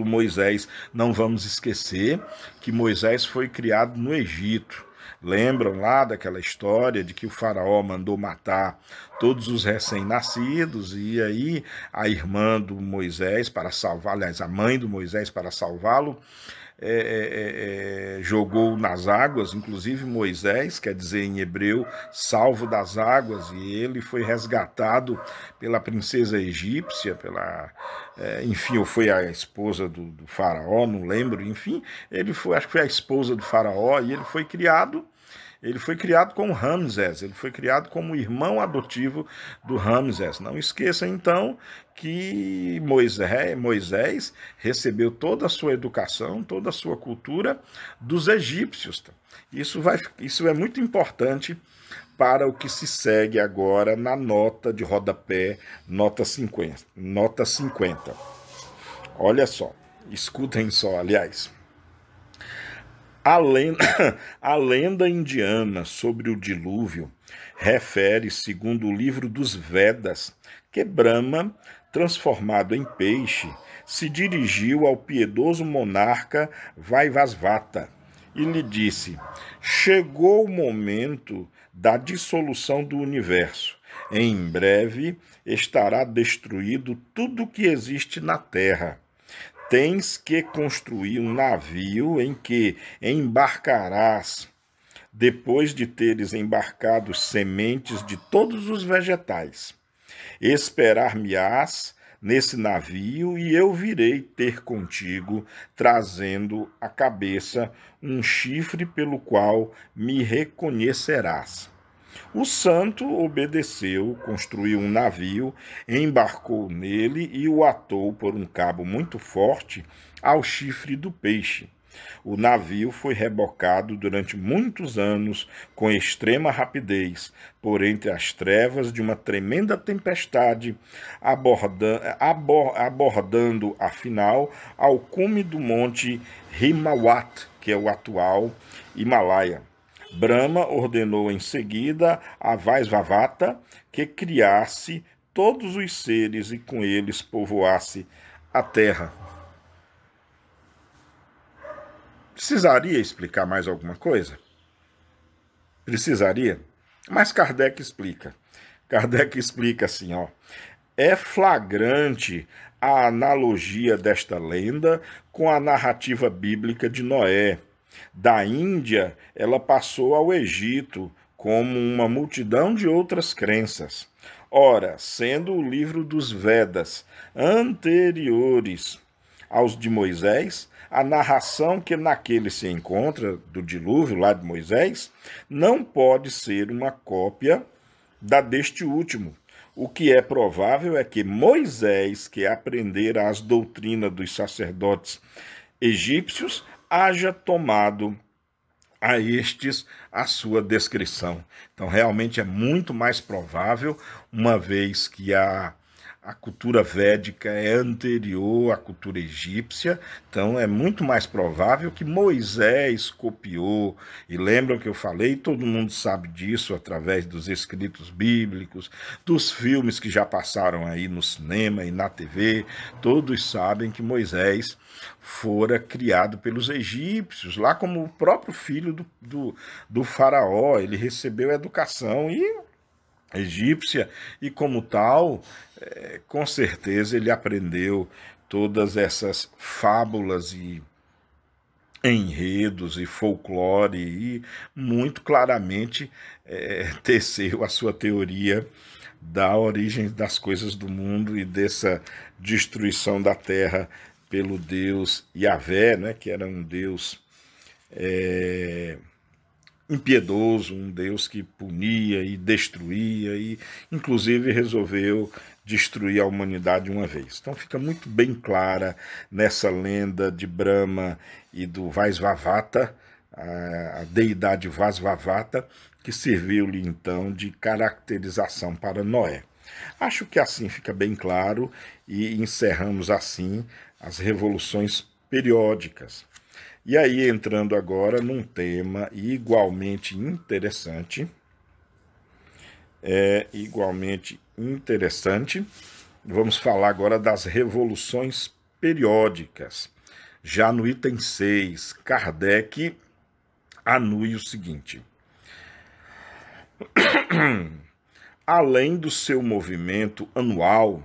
Moisés. Não vamos esquecer que Moisés foi criado no Egito. Lembram lá daquela história de que o faraó mandou matar todos os recém-nascidos e aí a irmã do Moisés, para salvar, aliás, a mãe do Moisés, para salvá-lo, jogou nas águas, inclusive Moisés, quer dizer em hebreu, salvo das águas, e ele foi resgatado pela princesa egípcia, enfim, ou foi a esposa do faraó, não lembro, enfim, acho que foi a esposa do faraó, e ele foi criado com Ramsés, ele foi criado como irmão adotivo do Ramsés. Não esqueça, então, que Moisés recebeu toda a sua educação, toda a sua cultura dos egípcios. Isso é muito importante para o que se segue agora na nota de rodapé, nota 50. Olha só, escutem só, aliás. A lenda indiana sobre o dilúvio refere, segundo o livro dos Vedas, que Brahma, transformado em peixe, se dirigiu ao piedoso monarca Vaivasvata e lhe disse: chegou o momento da dissolução do universo. Em breve estará destruído tudo que existe na terra. Tens que construir um navio em que embarcarás, depois de teres embarcado sementes de todos os vegetais. Esperar-me-ás nesse navio e eu virei ter contigo, trazendo à cabeça um chifre pelo qual me reconhecerás. O santo obedeceu, construiu um navio, embarcou nele e o atou por um cabo muito forte ao chifre do peixe. O navio foi rebocado durante muitos anos com extrema rapidez, por entre as trevas de uma tremenda tempestade, abordando afinal ao cume do monte Himawat, que é o atual Himalaia. Brahma ordenou em seguida a Vaisvavata que criasse todos os seres e com eles povoasse a terra. Precisaria explicar mais alguma coisa? Precisaria? Mas Kardec explica. Kardec explica assim, ó. É flagrante a analogia desta lenda com a narrativa bíblica de Noé. Da Índia, ela passou ao Egito, como uma multidão de outras crenças. Ora, sendo o livro dos Vedas anteriores aos de Moisés, a narração que naquele se encontra, do dilúvio lá de Moisés, não pode ser uma cópia da deste último. O que é provável é que Moisés, que aprendera as doutrinas dos sacerdotes egípcios, haja tomado a estes a sua descrição. Então, realmente é muito mais provável, uma vez que a cultura védica é anterior à cultura egípcia, então é muito mais provável que Moisés copiou, e lembram que eu falei, todo mundo sabe disso através dos escritos bíblicos, dos filmes que já passaram aí no cinema e na TV, todos sabem que Moisés fora criado pelos egípcios, lá como o próprio filho do faraó, ele recebeu educação egípcia e como tal, com certeza ele aprendeu todas essas fábulas e enredos e folclore, e muito claramente teceu a sua teoria da origem das coisas do mundo e dessa destruição da terra pelo deus Yahvé, né, que era um deus impiedoso, um Deus que punia e destruía e inclusive resolveu destruir a humanidade uma vez. Então fica muito bem clara nessa lenda de Brahma e do Vaisvavata, a deidade Vaisvavata, que serviu-lhe então de caracterização para Noé. Acho que assim fica bem claro e encerramos assim as revoluções periódicas. E aí, entrando agora num tema igualmente interessante, vamos falar agora das revoluções periódicas. Já no item 6, Kardec anui o seguinte: além do seu movimento anual,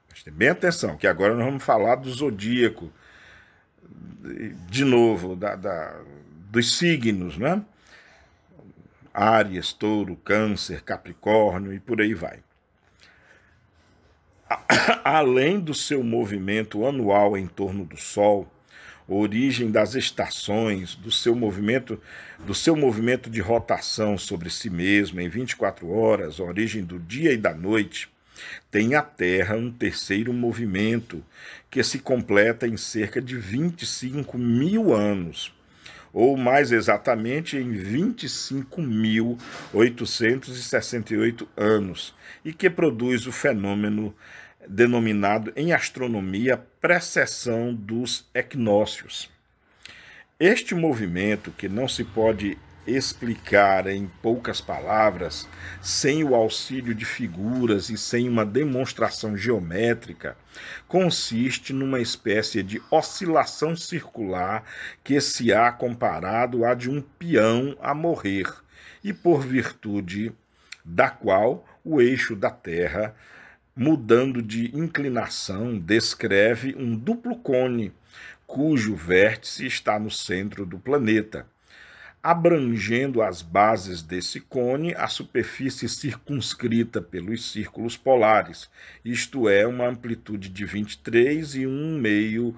prestem bem atenção, que agora nós vamos falar do zodíaco, de novo, dos signos, né? Áries, Touro, Câncer, Capricórnio e por aí vai. Além do seu movimento anual em torno do Sol, origem das estações, do seu movimento de rotação sobre si mesmo em 24 horas, origem do dia e da noite, tem a Terra um terceiro movimento que se completa em cerca de 25 mil anos, ou mais exatamente em 25.868 anos, e que produz o fenômeno denominado em astronomia precessão dos equinócios. Este movimento, que não se pode explicar em poucas palavras, sem o auxílio de figuras e sem uma demonstração geométrica, consiste numa espécie de oscilação circular que se há comparado à de um peão a morrer, e por virtude da qual o eixo da Terra, mudando de inclinação, descreve um duplo cone, cujo vértice está no centro do planeta, abrangendo as bases desse cone a superfície circunscrita pelos círculos polares, isto é, uma amplitude de 23,1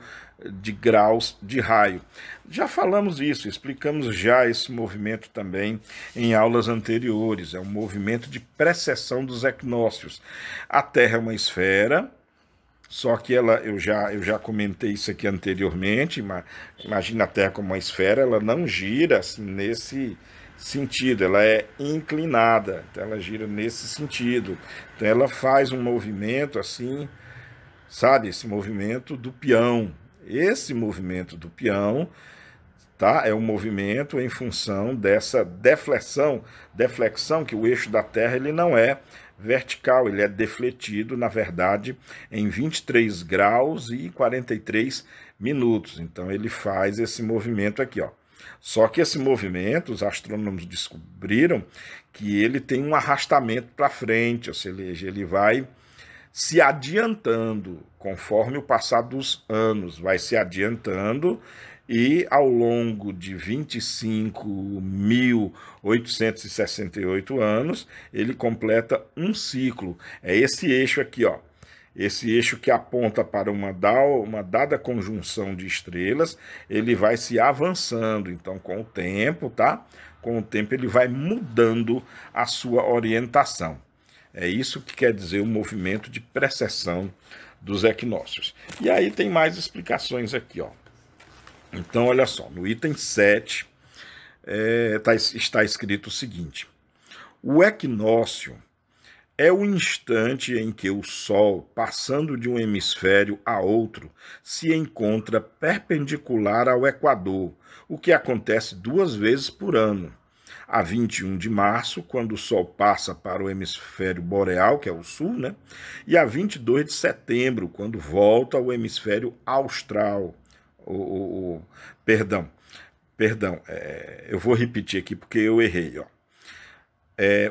de graus de raio. Já falamos isso, explicamos já esse movimento também em aulas anteriores, é um movimento de precessão dos equinócios. A Terra é uma esfera, só que eu já comentei isso aqui anteriormente, imagina a Terra como uma esfera, ela não gira assim, nesse sentido, ela é inclinada, então ela gira nesse sentido. Então ela faz um movimento assim, sabe, esse movimento do peão. Esse movimento do peão, tá, é um movimento em função dessa deflexão que o eixo da Terra ele não é vertical, ele é defletido, na verdade, em 23 graus e 43 minutos. Então ele faz esse movimento aqui, ó. Só que esse movimento, os astrônomos descobriram que ele tem um arrastamento para frente, ou seja, ele vai se adiantando conforme o passar dos anos, vai se adiantando, e ao longo de 25.868 anos, ele completa um ciclo. É esse eixo aqui, ó. Esse eixo que aponta para uma dada conjunção de estrelas, ele vai se avançando. Então, com o tempo, tá? Com o tempo ele vai mudando a sua orientação. É isso que quer dizer o movimento de precessão dos equinócios. E aí tem mais explicações aqui, ó. Então, olha só, no item 7 está escrito o seguinte: o equinócio é o instante em que o Sol, passando de um hemisfério a outro, se encontra perpendicular ao Equador, o que acontece 2 vezes por ano. A 21 de março, quando o Sol passa para o hemisfério boreal, que é o sul, né? E a 22 de setembro, quando volta ao hemisfério austral. Perdão, eu vou repetir aqui porque eu errei, ó.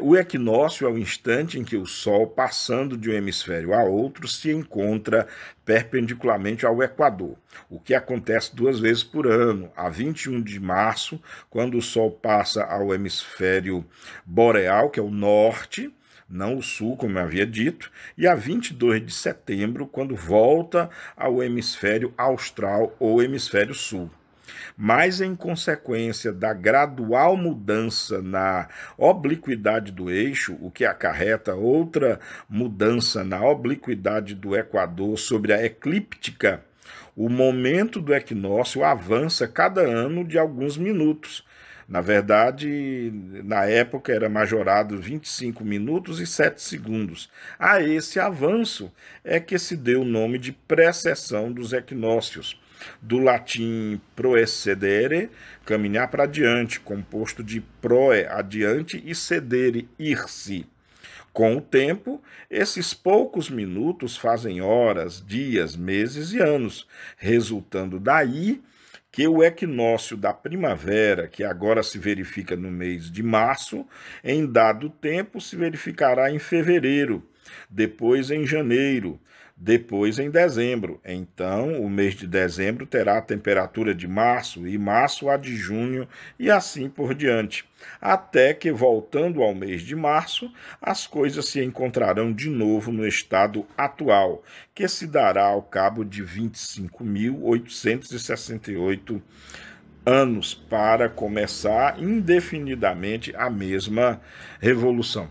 O equinócio é o instante em que o Sol, passando de um hemisfério a outro, se encontra perpendicularmente ao Equador, o que acontece 2 vezes por ano, a 21 de março, quando o Sol passa ao hemisfério boreal, que é o norte, não o sul, como eu havia dito, e a 22 de setembro, quando volta ao hemisfério austral ou hemisfério sul. Mas em consequência da gradual mudança na obliquidade do eixo, o que acarreta outra mudança na obliquidade do Equador sobre a eclíptica, o momento do equinócio avança cada ano de alguns minutos. Na verdade, na época era majorado 25 minutos e 7 segundos. A esse avanço é que se deu o nome de precessão dos equinócios, do latim proecedere, caminhar para adiante, composto de proe, adiante, e cedere, ir-se. Com o tempo, esses poucos minutos fazem horas, dias, meses e anos, resultando daí que o equinócio da primavera, que agora se verifica no mês de março, em dado tempo se verificará em fevereiro, depois em janeiro, depois em dezembro. Então, o mês de dezembro terá a temperatura de março e março a de junho e assim por diante. Até que, voltando ao mês de março, as coisas se encontrarão de novo no estado atual, que se dará ao cabo de 25.868 anos para começar indefinidamente a mesma revolução.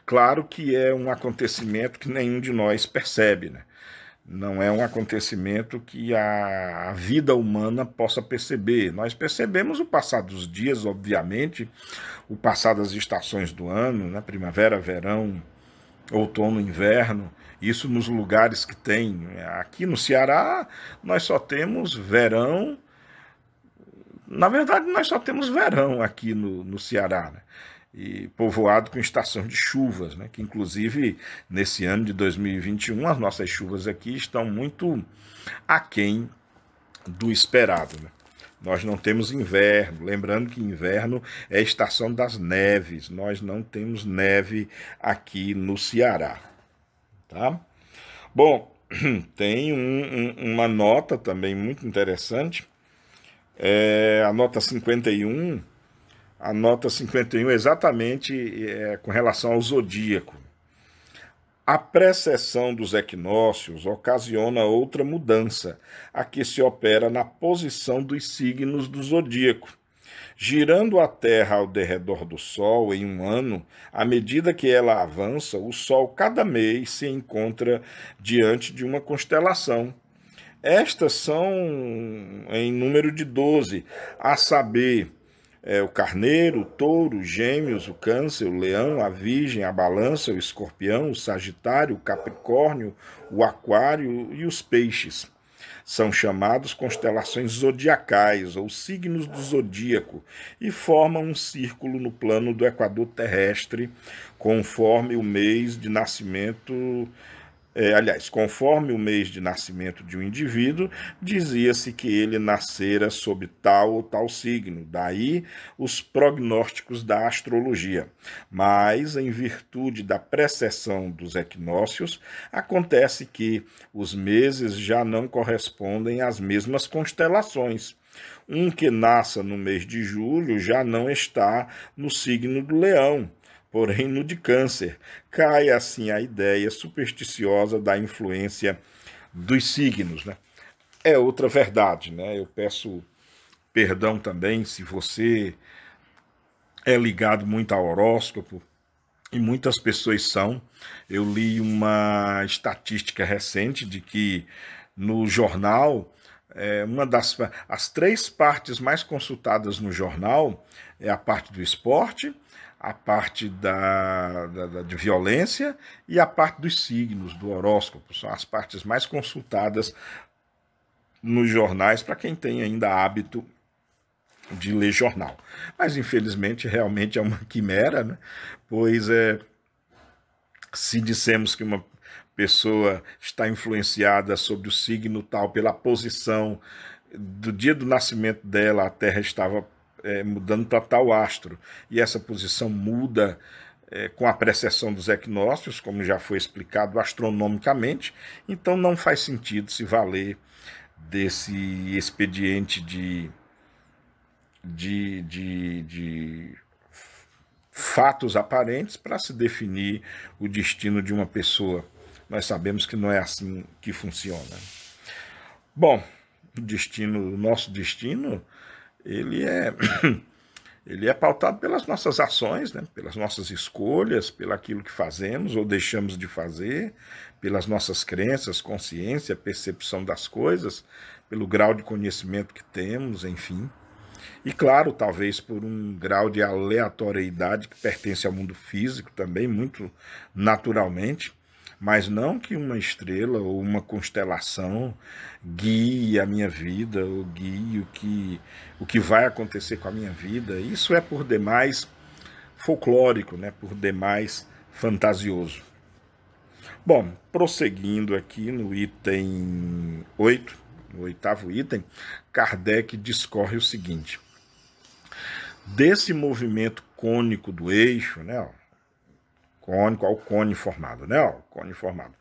Claro que é um acontecimento que nenhum de nós percebe, né? Não é um acontecimento que a vida humana possa perceber. Nós percebemos o passar dos dias, obviamente, o passar das estações do ano, né? Primavera, verão, outono, inverno, isso nos lugares que tem. Aqui no Ceará, nós só temos verão. Na verdade, nós só temos verão aqui no Ceará, né? E povoado com estação de chuvas, né? Que inclusive nesse ano de 2021 as nossas chuvas aqui estão muito aquém do esperado, né? Nós não temos inverno, lembrando que inverno é a estação das neves, nós não temos neve aqui no Ceará, tá? Bom, tem uma nota também muito interessante, a nota 51. A nota 51 exatamente com relação ao zodíaco. A precessão dos equinócios ocasiona outra mudança, a que se opera na posição dos signos do zodíaco. Girando a Terra ao derredor do Sol em um ano, à medida que ela avança, o Sol cada mês se encontra diante de uma constelação. Estas são em número de 12, a saber, o carneiro, o touro, os gêmeos, o câncer, o leão, a virgem, a balança, o escorpião, o sagitário, o capricórnio, o aquário e os peixes. São chamados constelações zodiacais, ou signos do zodíaco, e formam um círculo no plano do equador terrestre, conforme o mês de nascimento. Conforme o mês de nascimento de um indivíduo, dizia-se que ele nascera sob tal ou tal signo, daí os prognósticos da astrologia. Mas, em virtude da precessão dos equinócios, acontece que os meses já não correspondem às mesmas constelações. Um que nasça no mês de julho já não está no signo do leão, porém no de câncer. Cai assim a ideia supersticiosa da influência dos signos, né? É outra verdade, né? Eu peço perdão também se você é ligado muito ao horóscopo, e muitas pessoas são. Eu li uma estatística recente de que no jornal, as 3 partes mais consultadas no jornal é a parte do esporte, a parte de violência e a parte dos signos, do horóscopo. São as partes mais consultadas nos jornais para quem tem ainda hábito de ler jornal. Mas, infelizmente, realmente é uma quimera, né? Pois se dissemos que uma pessoa está influenciada sobre o signo tal pela posição do dia do nascimento dela, a Terra estava mudando para tal astro, e essa posição muda com a precessão dos equinócios, como já foi explicado astronomicamente, então não faz sentido se valer desse expediente de fatos aparentes para se definir o destino de uma pessoa. Nós sabemos que não é assim que funciona. Bom, o nosso destino, ele é pautado pelas nossas ações, né? Pelas nossas escolhas, pelo aquilo que fazemos ou deixamos de fazer, pelas nossas crenças, consciência, percepção das coisas, pelo grau de conhecimento que temos, enfim. E claro, talvez por um grau de aleatoriedade que pertence ao mundo físico também, muito naturalmente, mas não que uma estrela ou uma constelação guie a minha vida, ou guie o que vai acontecer com a minha vida. Isso é por demais folclórico, né? Por demais fantasioso. Bom, prosseguindo aqui no item 8, no 8º item, Kardec discorre o seguinte: desse movimento cônico do eixo, né, cônico ao cone formado, né, cone formado.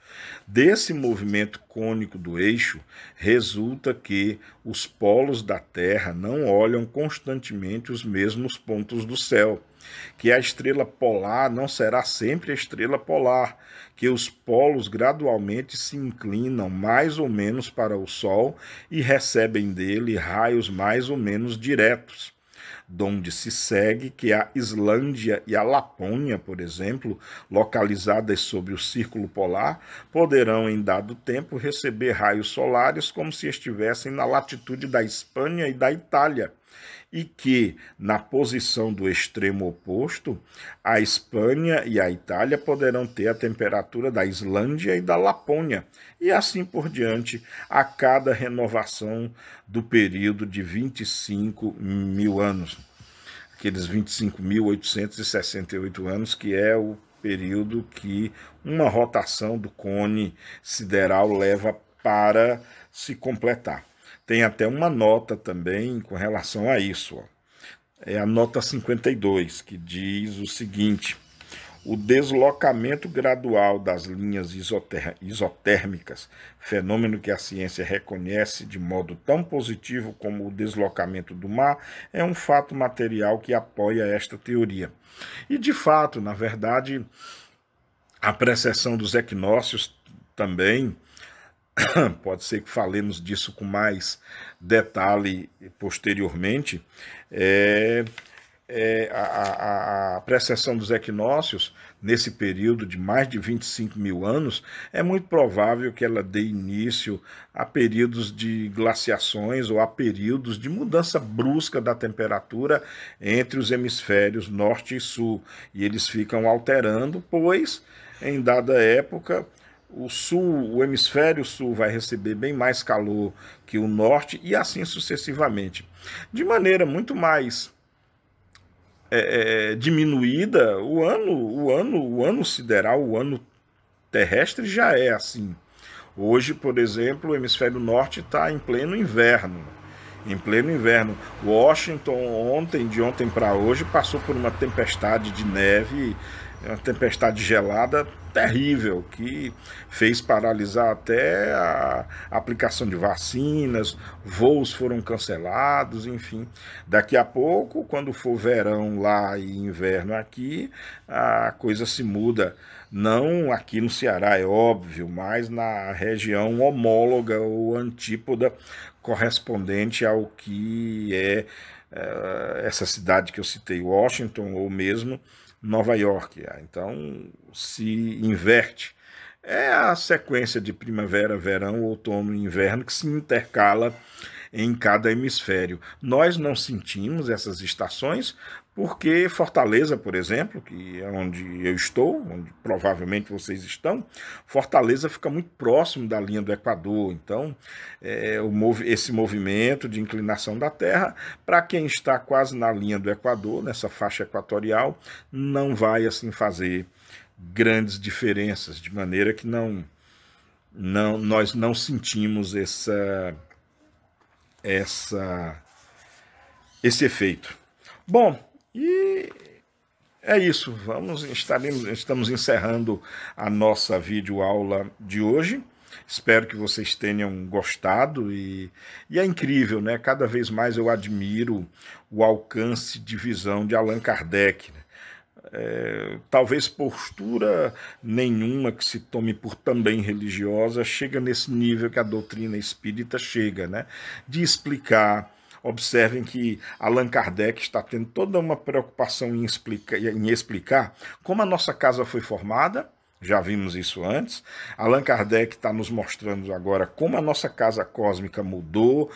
Desse movimento cônico do eixo resulta que os polos da Terra não olham constantemente os mesmos pontos do céu, que a estrela polar não será sempre a estrela polar, que os polos gradualmente se inclinam mais ou menos para o Sol e recebem dele raios mais ou menos diretos, donde se segue que a Islândia e a Lapônia, por exemplo, localizadas sobre o círculo polar, poderão em dado tempo receber raios solares como se estivessem na latitude da Espanha e da Itália, e que, na posição do extremo oposto, a Espanha e a Itália poderão ter a temperatura da Islândia e da Lapônia, e assim por diante, a cada renovação do período de 25 mil anos. Aqueles 25.868 anos, que é o período que uma rotação do cone sideral leva para se completar. Tem até uma nota também com relação a isso. É a nota 52, que diz o seguinte: o deslocamento gradual das linhas isotérmicas, fenômeno que a ciência reconhece de modo tão positivo como o deslocamento do mar, é um fato material que apoia esta teoria. E, de fato, na verdade, a precessão dos equinócios também, pode ser que falemos disso com mais detalhe posteriormente, a precessão dos equinócios, nesse período de mais de 25 mil anos, é muito provável que ela dê início a períodos de glaciações ou a períodos de mudança brusca da temperatura entre os hemisférios norte e sul, e eles ficam alterando, pois, em dada época, o hemisfério sul vai receber bem mais calor que o norte e assim sucessivamente. De maneira muito mais diminuída, o ano sideral, o ano terrestre já é assim. Hoje, por exemplo, o hemisfério norte está em pleno inverno. Em pleno inverno. Washington, de ontem para hoje, passou por uma tempestade de neve, uma tempestade gelada terrível, que fez paralisar até a aplicação de vacinas, voos foram cancelados, enfim. Daqui a pouco, quando for verão lá e inverno aqui, a coisa se muda. Não aqui no Ceará, é óbvio, mas na região homóloga ou antípoda correspondente ao que é essa cidade que eu citei, Washington, ou mesmo Nova York. Então, se inverte. É a sequência de primavera, verão, outono e inverno que se intercala em cada hemisfério. Nós não sentimos essas estações porque Fortaleza, por exemplo, que é onde eu estou, onde provavelmente vocês estão, Fortaleza fica muito próximo da linha do Equador. Então, esse movimento de inclinação da Terra, para quem está quase na linha do Equador, nessa faixa equatorial, não vai assim fazer grandes diferenças, de maneira que nós não sentimos esse efeito. Bom, e é isso. Estamos encerrando a nossa videoaula de hoje. Espero que vocês tenham gostado e é incrível, né? Cada vez mais eu admiro o alcance de visão de Allan Kardec, né? Talvez postura nenhuma que se tome por também religiosa chega nesse nível que a doutrina espírita chega, né? De explicar. Observem que Allan Kardec está tendo toda uma preocupação em explicar como a nossa casa foi formada. Já vimos isso antes. Allan Kardec está nos mostrando agora como a nossa casa cósmica mudou,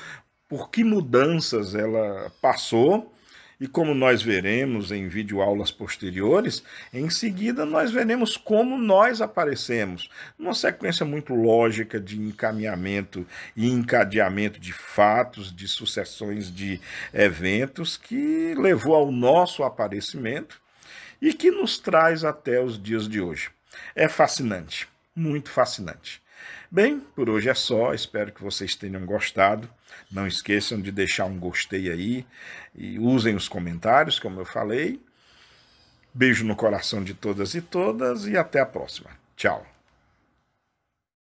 por que mudanças ela passou. E como nós veremos em videoaulas posteriores, em seguida nós veremos como nós aparecemos, numa sequência muito lógica de encaminhamento e encadeamento de fatos, de sucessões de eventos que levou ao nosso aparecimento e que nos traz até os dias de hoje. É fascinante, muito fascinante. Bem, por hoje é só, espero que vocês tenham gostado. Não esqueçam de deixar um gostei aí e usem os comentários, como eu falei. Beijo no coração de todas e até a próxima. Tchau.